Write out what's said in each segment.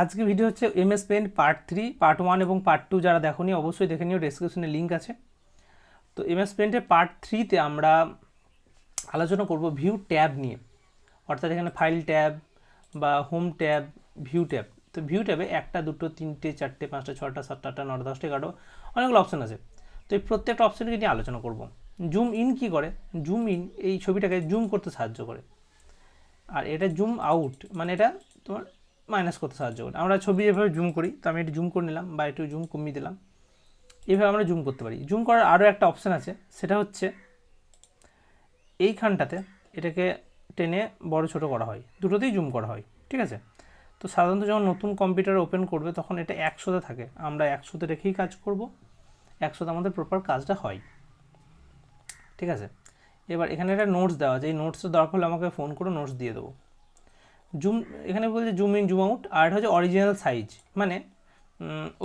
আজকে ভিডিও হচ্ছে MS paint part 3, part 1 এবং পার্ট 2 যারা দেখোনি অবশ্যই দেখে নিও, ডেসক্রিপশনে লিঙ্ক আছে। তো এমএস পেইন্টের পার্ট 3তে আমরা আলোচনা করব ভিউ ট্যাব নিয়ে, অর্থাৎ এখানে ফাইল ট্যাব বা হোম ট্যাব, ভিউ ট্যাব। তো ভিউ ট্যাবে 1টা 2টো 3টে 4টে 5টা 6টা 7টা 8টা 9টা 10টা 11টা অনেকগুলো অপশান আছে। তো এই প্রত্যেকটা অপশানকে নিয়ে আলোচনা করব। জুম ইন কী করে? জুম ইন এই ছবিটাকে জুম করতে সাহায্য করে, আর এটা জুম আউট মানে এটা তোমার মাইনাস করতে সাহায্য করে। আমরা ছবি এভাবে জুম করি, তো আমি একটু জুম করে নিলাম বা একটু জুম কমিয়ে দিলাম, এইভাবে আমরা জুম করতে পারি। জুম করার আরও একটা অপশান আছে, সেটা হচ্ছে এইখানটাতে এটাকে টেনে বড় ছোট করা হয়, দুটোতেই জুম করা হয়, ঠিক আছে। তো সাধারণত যখন নতুন কম্পিউটার ওপেন করবে তখন এটা 100তে থাকে, আমরা 100তে রেখেই কাজ করব, 100তে আমাদের প্রপার কাজটা হয়, ঠিক আছে। এবার এখানে একটা নোটস দেওয়া আছে, এই নোটসটা দরকার হলে আমাকে ফোন করে নোটস দিয়ে দেবো। জুম এখানে বলছে জুম ইন জুম আউট, আর এটা হচ্ছে অরিজিনাল সাইজ, মানে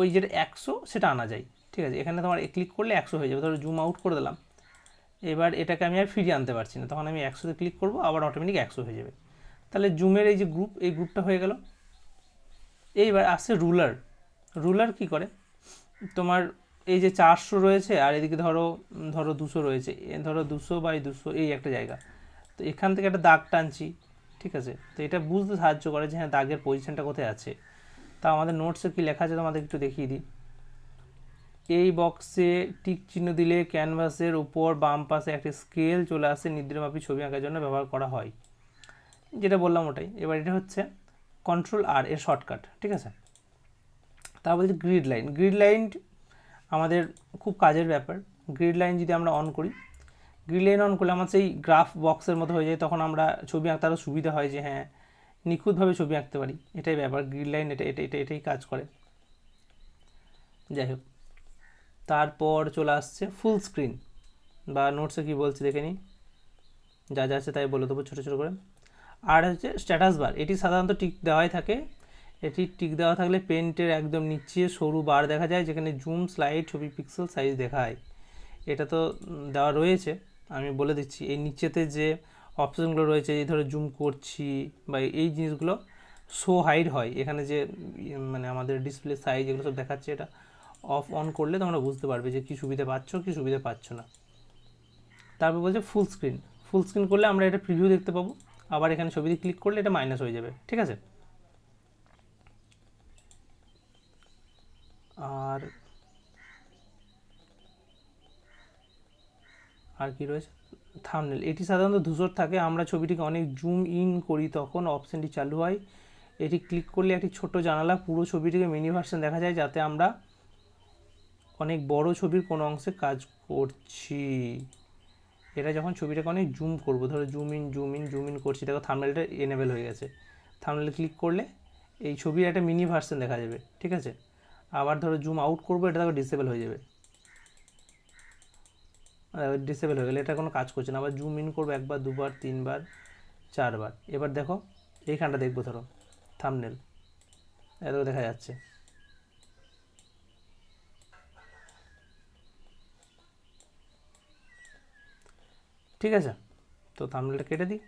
ওই যেটা 100 সেটা আনা যায়, ঠিক আছে। এখানে তোমার ক্লিক করলে 100 হয়ে যাবে, ধরো জুম আউট করে দিলাম, এবার এটাকে আমি আর ফিরিয়ে আনতে পারছি না, তখন আমি 100তে ক্লিক করবো, আবার অটোমেটিক 100 হয়ে যাবে। তাহলে জুমের এই যে গ্রুপ, এই গ্রুপটা হয়ে গেল। এইবার আসছে রুলার। রুলার কি করে? তোমার এই যে 400 রয়েছে আর এদিকে ধরো 200 রয়েছে, ধরো 200/200 এই একটা জায়গা, তো এখান থেকে একটা দাগ টানছি, ঠিক আছে। তো এটা বুঝতে সাহায্য করে যে হ্যাঁ দাগের পজিশনটা কোথায় আছে। তা আমাদের নোটসে কী লেখা আছে তোমাদের একটু দেখিয়ে দিই। এই বক্সে টিক চিহ্ন দিলে ক্যানভাসের উপর বাম পাশে একটি স্কেল চলে আসে, নির্দেশমাপী ছবি আঁকার জন্য ব্যবহার করা হয়, যেটা বললাম ওটাই। এবার এটা হচ্ছে Ctrl+R এর শর্টকাট, ঠিক আছে। তারপর হচ্ছে গ্রিড লাইন। গ্রিড লাইন আমাদের খুব কাজের ব্যাপার। গ্রিড লাইন যদি আমরা অন করি, গ্রিড লাইন অন করলে আমার সেই গ্রাফ বক্সের মতো হয়ে যায়, তখন আমরা ছবি আঁকতে আরও সুবিধা হয়, যে হ্যাঁ নিখুঁতভাবে ছবি আঁকতে পারি, এটাই ব্যাপার। গ্রিড লাইন এটাই কাজ করে, যাই হোক। তারপর চলে আসছে ফুল স্ক্রিন, বা নোটসে কী বলছে দেখে নিই, যা যা আছে তাই বলে দেবো ছোটো ছোটো করে। আর হচ্ছে স্ট্যাটাস বার, এটি সাধারণত টিক দেওয়াই থাকে। এটি টিক দেওয়া থাকলে পেন্টের একদম নিচে সরু বার দেখা যায়, যেখানে জুম, স্লাইড, ছবি পিক্সেল সাইজ দেখায়। এটা তো দেওয়া রয়েছে, আমি বলে দিচ্ছি। এই নিচেতে যে অপশানগুলো রয়েছে, এই ধরো জুম করছি বা এই জিনিসগুলো শো হাইড হয়, এখানে যে মানে আমাদের ডিসপ্লে সাইজ এগুলো সব দেখাচ্ছে, এটা অফ অন করলে তোমরা বুঝতে পারবে যে কী সুবিধা পাচ্ছ কী সুবিধা পাচ্ছ না। তারপর বলছে ফুল স্ক্রিন। ফুল স্ক্রিন করলে আমরা এটা প্রিভিউ দেখতে পাবো, আবার এখানে ছবিতে ক্লিক করলে এটা মাইনাস হয়ে যাবে, ঠিক আছে। আর আর কি রয়েছে, থাম্বনেল। এটি সাধারণত ধূসর থাকে, আমরা ছবিটিকে অনেক জুম ইন করি তখন অপশানটি চালু হয়। এটি ক্লিক করলে একটি ছোট জানালা, পুরো ছবিটিকে মিনি ভার্সন দেখা যায়, যাতে আমরা অনেক বড় ছবির কোনো অংশে কাজ করছি। এটা যখন ছবিটাকে অনেক জুম করবো, ধরো zoom in zoom in zoom in করছি, দেখো থাম্বনেলটা এনেবেল হয়ে গেছে। থাম্বনেলে ক্লিক করলে এই ছবির একটা মিনি ভার্সন দেখা যাবে, ঠিক আছে। আবার ধরো জুম আউট করবো, এটা দেখো ডিসেবল হয়ে যাবে, ডিসেবল হয়ে গেলে এটা কোনো কাজ করছে না। আবার জুম ইন করবো 1বার 2বার 3বার 4বার। এবার দেখো এইখানটা দেখবো, ধরো থাম্বনেল, এত দেখা যাচ্ছে, ঠিক আছে। তো থাম্বনেলটা কেটে দিই।